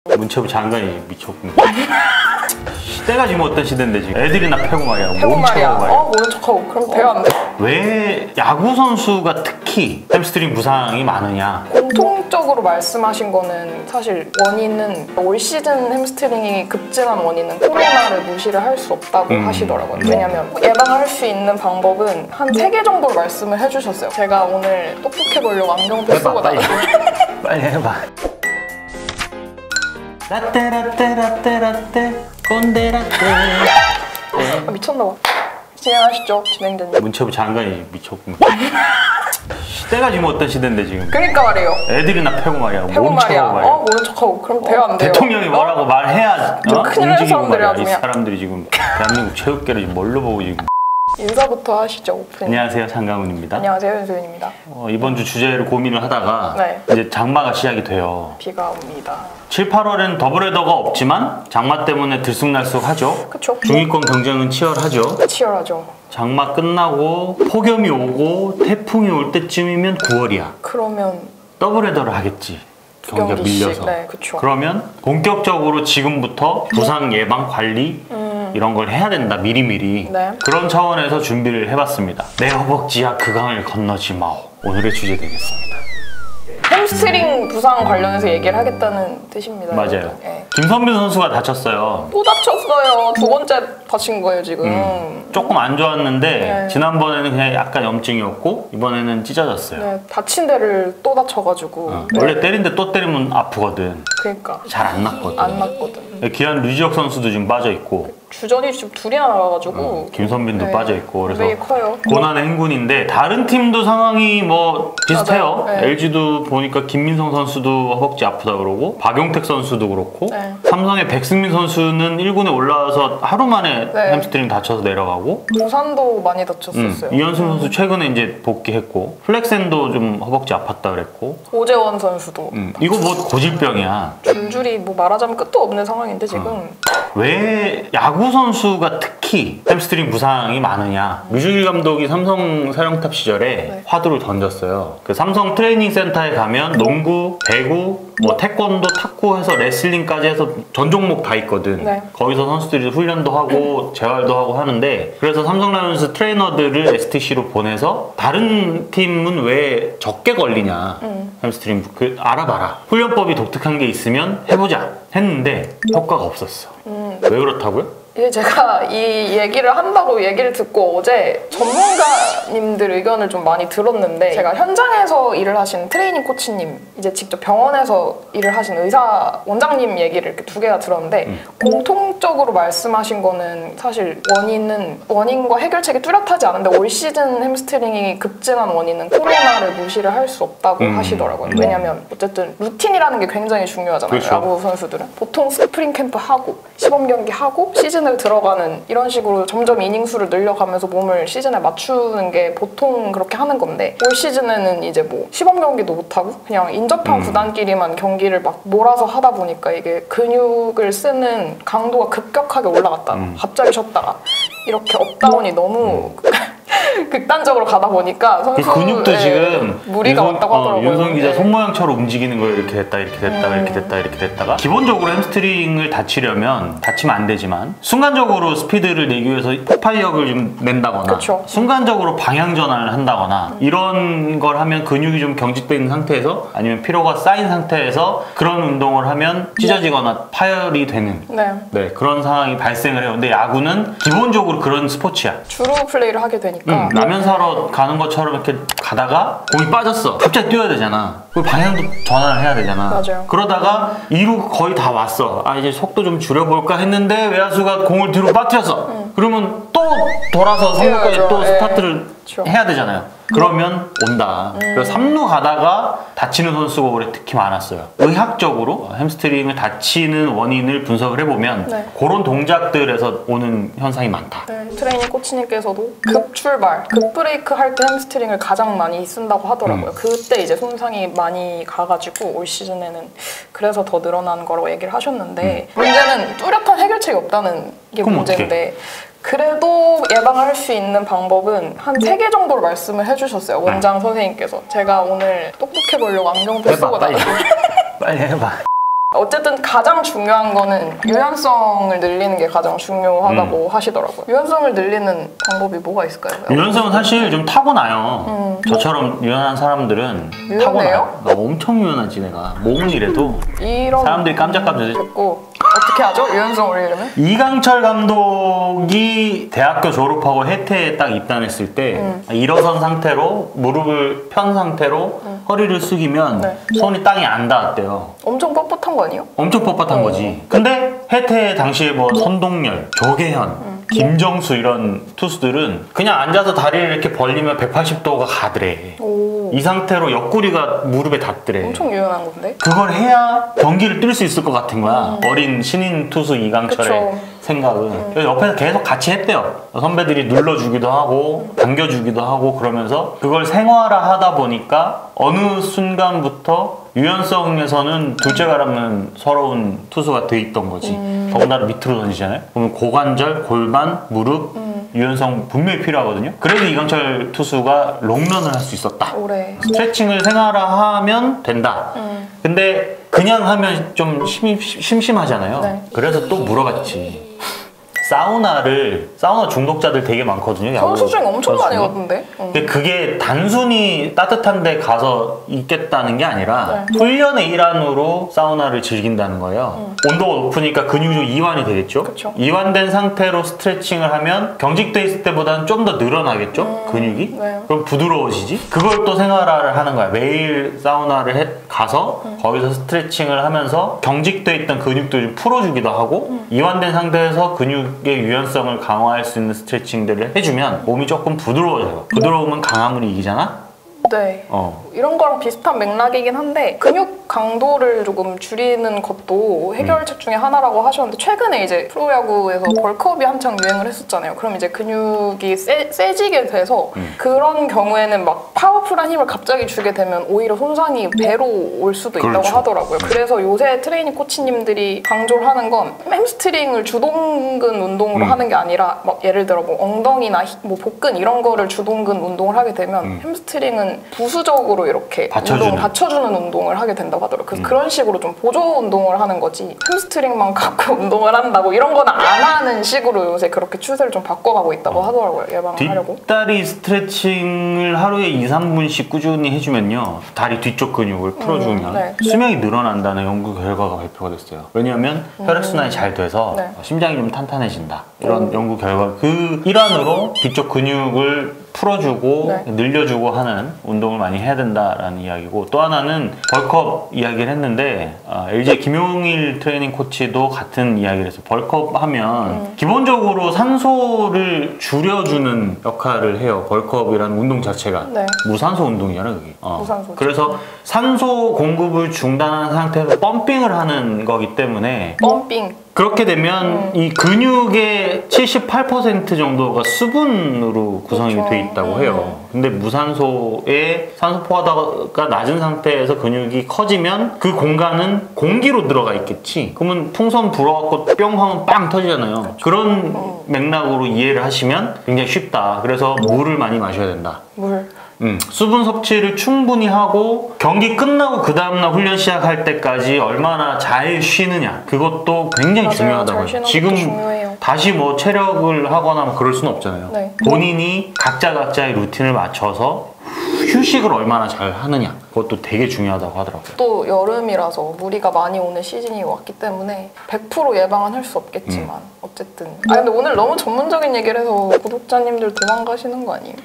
문체부 장관이 미쳤구나. 시대가 지금 어떤 시대인데 지금 애들이나 패고 말이야. 패고 말이야. 모른 척하고 그럼 돼야 안 돼. 왜 야구 선수가 특히 햄스트링 부상이 많으냐? 공통적으로 말씀하신 거는 사실 원인은 올 시즌 햄스트링이 급증한 원인은 코로나를 무시를 할 수 없다고 하시더라고요. 왜냐면 예방할 수 있는 방법은 한 3개 정도로 말씀을 해주셨어요. 제가 오늘 똑똑해보려고 안경도 쓰고 나가고 빨리 해봐. 라떼 라떼 라떼 라떼 꼰대 라떼. 미쳤나봐. 진행하시죠, 진행자님. 문체부 장관이 미쳤구나. 시대가 지금 어떤 시대인데 지금. 그러니까 말이에요. 애들이나 패고 말이야. 패고 말이야. 모른 척하고 그럼 돼야 안 돼요. 대통령이 뭐라고 말해야 큰일 날 사람들이 말이야. 이 사람들이 지금 대한민국 체육계를 지금 뭘로 보고 지금. 인사부터 하시죠, 오프닝. 안녕하세요, 상강훈입니다. 안녕하세요, 윤수연입니다. 이번 주 주제를 고민을 하다가 네. 이제 장마가 시작이 돼요. 비가 옵니다. 7, 8월엔 더블헤더가 없지만 장마 때문에 들쑥날쑥하죠. 그쵸. 중위권 경쟁은 치열하죠. 치열하죠. 장마 끝나고 폭염이 오고 태풍이 올 때쯤이면 9월이야. 그러면 더블헤더를 하겠지. 경기가 밀려서. 네, 그쵸. 그러면 본격적으로 지금부터 부상 예방 관리 이런 걸 해야 된다, 미리미리. 네. 그런 차원에서 준비를 해봤습니다. 내 허벅지야 그 강을 건너지 마오. 오늘의 주제 되겠습니다. 햄스트링 부상 관련해서 얘기를 하겠다는 뜻입니다. 맞아요. 네. 김선빈 선수가 다쳤어요. 또 다쳤어요. 2번째 다친 거예요, 지금. 조금 안 좋았는데 네. 지난번에는 그냥 약간 염증이었고 이번에는 찢어졌어요. 네, 다친 데를 또 다쳐가지고. 네. 원래 때린데 또 때리면 아프거든. 그러니까. 잘 안 낫거든. 안 낫거든. 기한 류지혁 선수도 지금 빠져있고 주전이 지금 둘이나 나가가지고. 김선빈도 네. 빠져있고 그래서 매일 커요. 고난의 행군인데 다른 팀도 상황이 뭐 비슷해요. 맞아요. 네. LG도 보니까 김민성 선수도 허벅지 아프다 그러고 박용택 선수도 그렇고 네. 삼성의 백승민 선수는 1군에 올라와서 하루 만에 네. 햄스트링 다쳐서 내려가고 부산도 많이 다쳤었어요. 이현승 선수 최근에 이제 복귀했고 플렉센도 좀 허벅지 아팠다 그랬고 오재원 선수도 이거 뭐 고질병이야. 줄줄이 뭐 말하자면 끝도 없는 상황인데 지금. 왜 야구 선수가 특히 햄스트링 부상이 많으냐? 류중일 감독이 삼성 사령탑 시절에 네. 화두를 던졌어요. 그 삼성 트레이닝 센터에 가면 농구, 배구, 뭐 태권도, 탁구 해서 레슬링까지 해서 전 종목 다 있거든. 네. 거기서 선수들이 훈련도 하고 재활도 하고 하는데 그래서 삼성 라이온즈 트레이너들을 STC로 보내서 다른 팀은 왜 적게 걸리냐? 햄스트링 알아봐라. 훈련법이 독특한 게 있으면 해보자 했는데 효과가 없었어. 왜 그렇다고요? 이게 제가 이 얘기를 한다고 얘기를 듣고 어제 전문가님들 의견을 좀 많이 들었는데 제가 현장에서 일을 하신 트레이닝 코치님 이제 직접 병원에서 일을 하신 의사 원장님 얘기를 이렇게 2개나 들었는데 공통적으로 말씀하신 거는 사실 원인과 해결책이 뚜렷하지 않은데 올 시즌 햄스트링이 급증한 원인은 코로나를 무시를 할 수 없다고 하시더라고요. 왜냐면 어쨌든 루틴이라는 게 굉장히 중요하잖아요. 그렇죠. 야구 선수들은 보통 스프링 캠프 하고 시범 경기 하고 시즌을 들어가는 이런 식으로 점점 이닝 수를 늘려가면서 몸을 시즌에 맞추는 게 보통 그렇게 하는 건데 올 시즌에는 이제 뭐 시범 경기도 못하고 그냥 인접한 구단끼리만 경기를 막 몰아서 하다 보니까 이게 근육을 쓰는 강도가 급격하게 올라갔다가 갑자기 쉬었다가 이렇게 업다운이 너무 극단적으로 가다 보니까 선수 그 근육도 지금 무리가 왔다고 하더라고요. 윤성 기자 네. 손모양처럼 움직이는 거예요. 이렇게 됐다 이렇게 됐다가 이렇게 됐다 이렇게 됐다가 기본적으로 햄스트링을 다치려면 다치면 안 되지만 순간적으로 스피드를 내기 위해서 폭발력을 좀 낸다거나 그쵸. 순간적으로 방향 전환을 한다거나 이런 걸 하면 근육이 좀 경직돼 있는 상태에서 아니면 피로가 쌓인 상태에서 그런 운동을 하면 찢어지거나 파열이 되는 네. 그런 상황이 발생을 해요. 근데 야구는 기본적으로 그런 스포츠야. 주로 플레이를 하게 되니까 라면 사러 가는 것처럼 이렇게 가다가 공이 빠졌어. 갑자기 뛰어야 되잖아. 그 방향도 전환을 해야 되잖아. 맞아요. 그러다가 2루 거의 다 왔어. 이제 속도 좀 줄여볼까 했는데 외야수가 공을 뒤로 빠뜨렸어. 그러면 또 돌아서 3루까지 또 스타트를 해야 되잖아요. 그러면 온다. 그래서 3루 가다가 다치는 선수가 올해 특히 많았어요. 의학적으로 햄스트링을 다치는 원인을 분석을 해보면 그런 동작들에서 오는 현상이 많다. 네, 트레이닝 코치님께서도 급 출발, 급 브레이크 할 때 햄스트링을 가장 많이 쓴다고 하더라고요. 그때 이제 손상이 많이 가가지고 올 시즌에는 그래서 더 늘어난 거라고 얘기를 하셨는데 문제는 뚜렷한 해결책이 없다는 게 문제인데 그래도 예방할 수 있는 방법은 한 3개 정도로 말씀을 해주셨어요. 원장 선생님께서. 제가 오늘 똑똑해보려고 안경도 쓰고 나가고 빨리 해봐. 어쨌든 가장 중요한 거는 유연성을 늘리는 게 가장 중요하다고 하시더라고요. 유연성을 늘리는 방법이 뭐가 있을까요? 유연성은 사실 좀 타고나요. 저처럼 유연한 사람들은 유연해요? 타고나요. 나 엄청 유연하지 내가. 몸은 이래도 이런 사람들이 깜짝깜짝 듣고 어떻게 하죠? 유연성을 올리려면? 이강철 감독이 대학교 졸업하고 해태에 딱 입단했을 때 일어선 상태로 무릎을 편 상태로 허리를 숙이면 네. 손이 땅에 안 닿았대요. 엄청 뻣뻣한 거 아니에요? 엄청 뻣뻣한 거지. 근데 해태 당시에 뭐 선동열, 조계현, 김정수 이런 투수들은 그냥 앉아서 다리를 이렇게 벌리면 180도가 가더래. 오. 이 상태로 옆구리가 무릎에 닿더래. 엄청 유연한 건데? 그걸 해야 경기를 뛸 수 있을 것 같은 거야. 어린 신인 투수 이강철의 그쵸. 생각은. 그래서 옆에서 계속 같이 했대요. 선배들이 눌러주기도 하고 당겨주기도 하고 그러면서 그걸 생활화하다 보니까 어느 순간부터 유연성에서는 둘째 가라면 서러운 투수가 돼 있던 거지. 더군다나 밑으로 던지잖아요. 그러면 고관절, 골반, 무릎 유연성 분명히 필요하거든요. 그래도 이강철 투수가 롱런을 할 수 있었다. 오래. 스트레칭을 생활화하면 된다. 근데 그냥 하면 좀 심심하잖아요. 네. 그래서 또 물어봤지. 사우나 중독자들 되게 많거든요. 야구 선수 중에 엄청 많이 선수가. 가던데? 근데 그게 단순히 따뜻한 데 가서 있겠다는 게 아니라 네. 훈련의 일환으로 사우나를 즐긴다는 거예요. 온도가 높으니까 근육이 이완이 되겠죠? 그쵸. 이완된 상태로 스트레칭을 하면 경직돼 있을 때보다는 좀 더 늘어나겠죠? 근육이? 네. 그럼 부드러워지지? 그걸 또 생활화를 하는 거야. 매일 사우나를 가서 거기서 스트레칭을 하면서 경직돼 있던 근육도 좀 풀어주기도 하고 이완된 상태에서 근육의 유연성을 강화할 수 있는 스트레칭들을 해주면 몸이 조금 부드러워져요. 부드러우면 강함을 이기잖아? 네. 이런 거랑 비슷한 맥락이긴 한데 근육 강도를 조금 줄이는 것도 해결책 중에 하나라고 하셨는데 최근에 이제 프로야구에서 벌크업이 한창 유행을 했었잖아요. 그럼 이제 근육이 세지게 돼서 그런 경우에는 막 파워풀한 힘을 갑자기 주게 되면 오히려 손상이 배로 올 수도 있다고 그렇죠. 하더라고요. 그래서 요새 트레이닝 코치님들이 강조를 하는 건 햄스트링을 주동근 운동으로 하는 게 아니라 막 예를 들어 뭐 엉덩이나 뭐 복근 이런 거를 주동근 운동을 하게 되면 햄스트링은 부수적으로 이렇게 받쳐주는 운동을 하게 된다고 하더라고요. 그래서 그런 식으로 좀 보조 운동을 하는 거지 햄스트링만 갖고 운동을 한다고 이런 거는 안 하는 식으로 요새 그렇게 추세를 좀 바꿔가고 있다고 하더라고요. 예방하려고. 뒷다리 스트레칭을 하루에 2, 3분씩 꾸준히 해주면요. 다리 뒤쪽 근육을 풀어주면 네. 수명이 늘어난다는 연구 결과가 발표가 됐어요. 왜냐하면 혈액순환이 잘 돼서 네. 심장이 좀 탄탄해진다. 이런 연구 결과 그 일환으로 뒤쪽 근육을 풀어주고 네. 늘려주고 하는 운동을 많이 해야 된다라는 이야기고 또 하나는 벌크업 이야기를 했는데 LG 김용일 트레이닝 코치도 같은 이야기를 했어요. 벌크업 하면 기본적으로 산소를 줄여주는 역할을 해요. 벌크업이라는 운동 자체가 네. 무산소 운동이잖아요. 그게. 무산소죠. 그래서 산소 공급을 중단한 상태에서 펌핑을 하는 거기 때문에 펌핑. 그렇게 되면 이 근육의 78% 정도가 수분으로 구성이 그렇죠. 돼 있다고 해요. 근데 무산소에 산소 포화도가 낮은 상태에서 근육이 커지면 그 공간은 공기로 들어가 있겠지. 그러면 풍선 불어갖고 뿅 하면 빵 터지잖아요. 그런 맥락으로 이해를 하시면 굉장히 쉽다. 그래서 물을 많이 마셔야 된다. 물. 수분 섭취를 충분히 하고 경기 끝나고 그 다음날 훈련 시작할 때까지 얼마나 잘 쉬느냐 그것도 굉장히 맞아요. 중요하다고 잘 해요. 쉬는 지금 것도 중요해요. 다시 뭐 체력을 하거나 뭐 그럴 수는 없잖아요. 네. 본인이 각자의 루틴을 맞춰서 휴식을 얼마나 잘 하느냐 그것도 되게 중요하다고 하더라고요. 또 여름이라서 무리가 많이 오는 시즌이 왔기 때문에 100% 예방은 할 수 없겠지만 어쨌든 근데 오늘 너무 전문적인 얘기를 해서 구독자님들 도망가시는 거 아니에요?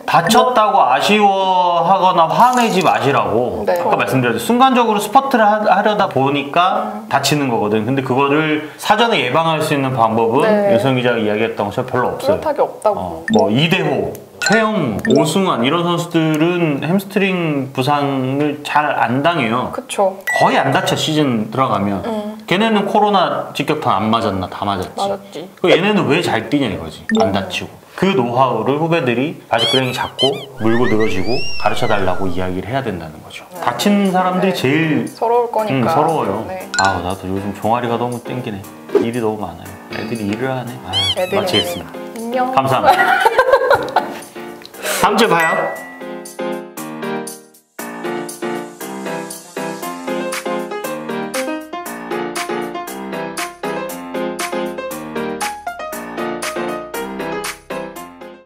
다쳤다고 아쉬워하거나 화내지 마시라고 네. 아까 말씀드렸죠. 순간적으로 스퍼트를 하려다 보니까 다치는 거거든. 근데 그거를 사전에 예방할 수 있는 방법은 네. 유성 기자가 이야기했던 것처럼 별로 없어요. 뚜렷하게 없다고. 뭐 이대호, 최영우, 오승환 이런 선수들은 햄스트링 부상을 잘 안 당해요. 그쵸. 거의 안 다쳐 시즌 들어가면. 걔네는 코로나 직격탄 안 맞았나? 다 맞았지. 맞았지. 그 얘네는 왜 잘 뛰냐 이거지. 안 다치고. 그 노하우를 후배들이 바지끄레기 잡고 물고 늘어지고 가르쳐달라고 이야기를 해야 된다는 거죠. 다친 사람들이 네. 제일 서러울 거니까. 서러워요. 네. 나도 요즘 종아리가 너무 땡기네. 일이 너무 많아요. 애들이 일을 하네. 애들이 마치겠습니다. 안녕. 감사합니다. 다음 주에 봐요.